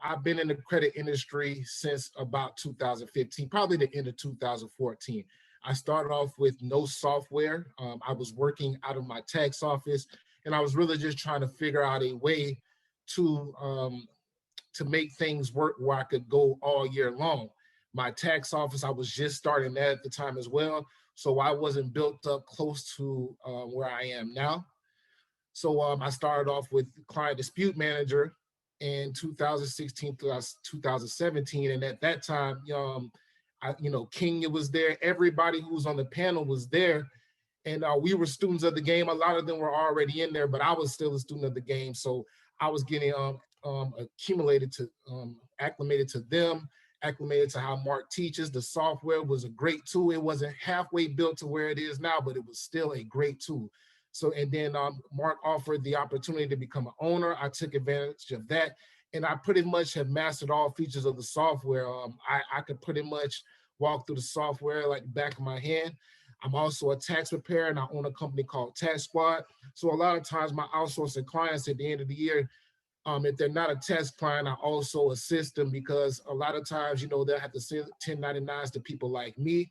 I've been in the credit industry since about 2015, probably the end of 2014. I started off with no software. I was working out of my tax office, and I was really just trying to figure out a way to um, to make things work where I could go all year long. My tax office, I was just starting that at the time as well, so I wasn't built up close to where I am now. So I started off with client dispute manager in 2016 to 2017, and at that time, Kenya was there. Everybody who was on the panel was there, and we were students of the game. A lot of them were already in there, but I was still a student of the game. So I was getting acclimated to them, acclimated to how Mark teaches. The software was a great tool. It wasn't halfway built to where it is now, but it was still a great tool. So, and then Mark offered the opportunity to become an owner. I took advantage of that. And I pretty much have mastered all features of the software. I could pretty much walk through the software like the back of my hand. I'm also a tax preparer, and I own a company called Tax Squad. So a lot of times my outsourcing clients at the end of the year, if they're not a tax client, I also assist them because a lot of times, they'll have to send 1099s to people like me,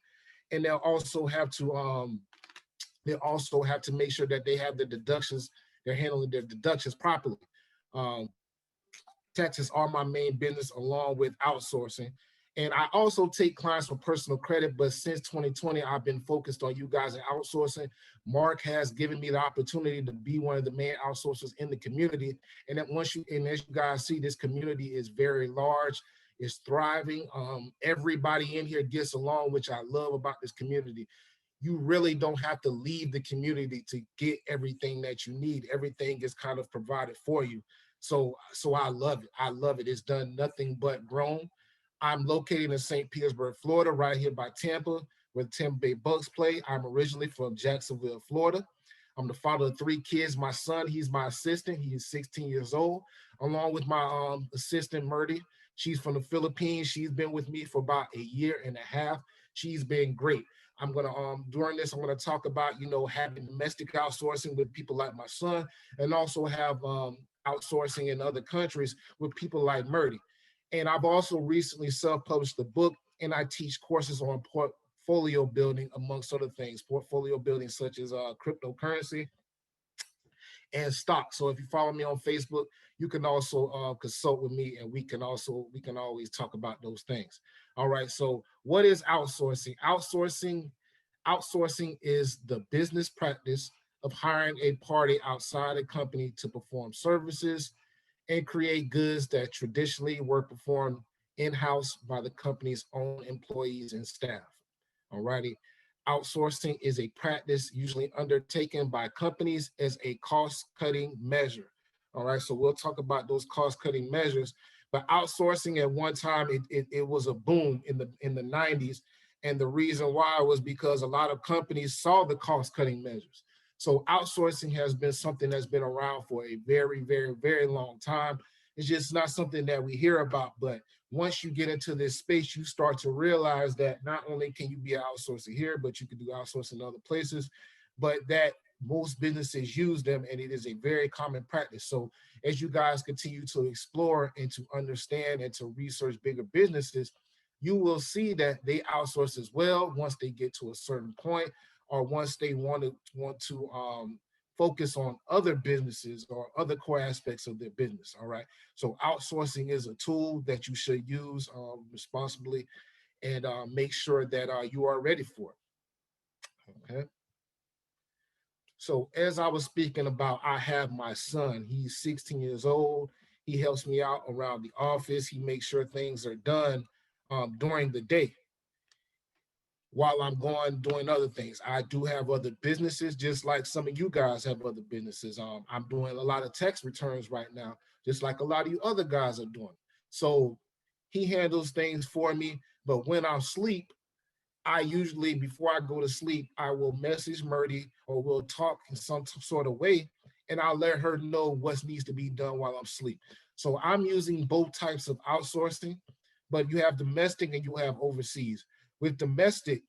and they also have to make sure that they have the deductions, they're handling their deductions properly. Um, Taxes are my main business along with outsourcing. And I also take clients for personal credit, but since 2020, I've been focused on you guys in outsourcing. Mark has given me the opportunity to be one of the main outsourcers in the community. And that as you guys see, this community is very large, it's thriving. Everybody in here gets along, which I love about this community. You really don't have to leave the community to get everything that you need. Everything is kind of provided for you. So I love it. I love it. It's done nothing but grown. I'm located in St. Petersburg, Florida, right here by Tampa, where the Tampa Bay Bucks play. I'm originally from Jacksonville, Florida. I'm the father of 3 kids. My son, he's my assistant. He is 16 years old, along with my assistant, Murdy. She's from the Philippines. She's been with me for about a year and a half. She's been great. I'm gonna during this, I'm gonna talk about having domestic outsourcing with people like my son, and also have outsourcing in other countries with people like Murdy. And I've also recently self-published a book, and I teach courses on portfolio building, amongst other things. Portfolio building such as cryptocurrency and stock. So if you follow me on Facebook, you can also consult with me, and we can always talk about those things. All right. So what is outsourcing? Outsourcing is the business practice of hiring a party outside a company to perform services and create goods that traditionally were performed in-house by the company's own employees and staff. All righty. Outsourcing is a practice usually undertaken by companies as a cost-cutting measure. All right, so we'll talk about those cost-cutting measures. But outsourcing at one time, it was a boom in the 90s. And the reason why was because a lot of companies saw the cost-cutting measures. So outsourcing has been something that's been around for a very, very, very long time. It's just not something that we hear about, but once you get into this space, you start to realize that not only can you be an outsourcer here, but you can do outsourcing in other places, but that most businesses use them, and it is a very common practice. So as you guys continue to explore and to understand and to research bigger businesses, you will see that they outsource as well once they get to a certain point, or once they want to focus on other businesses or other core aspects of their business. All right. So outsourcing is a tool that you should use responsibly, and make sure that you are ready for it. Okay. So as I was speaking about, I have my son. He's 16 years old. He helps me out around the office. He makes sure things are done during the day while I'm going doing other things. I do have other businesses, just like some of you guys have other businesses. I'm doing a lot of tax returns right now, just like a lot of you other guys are doing. So he handles things for me, but when I sleep, I usually, before I go to sleep, I will message Murdy, or we'll talk in some sort of way, and I'll let her know what needs to be done while I'm asleep. So I'm using both types of outsourcing, but you have domestic and you have overseas. With domestic,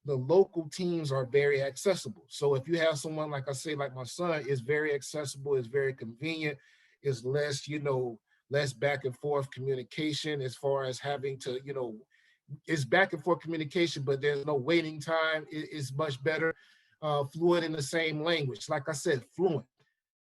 the local teams are very accessible. So if you have someone, like I say, like my son, is very accessible, is very convenient, is less, less back and forth communication as far as having to, it's back and forth communication, but there's no waiting time. It's much better, fluent in the same language. Like I said, fluent.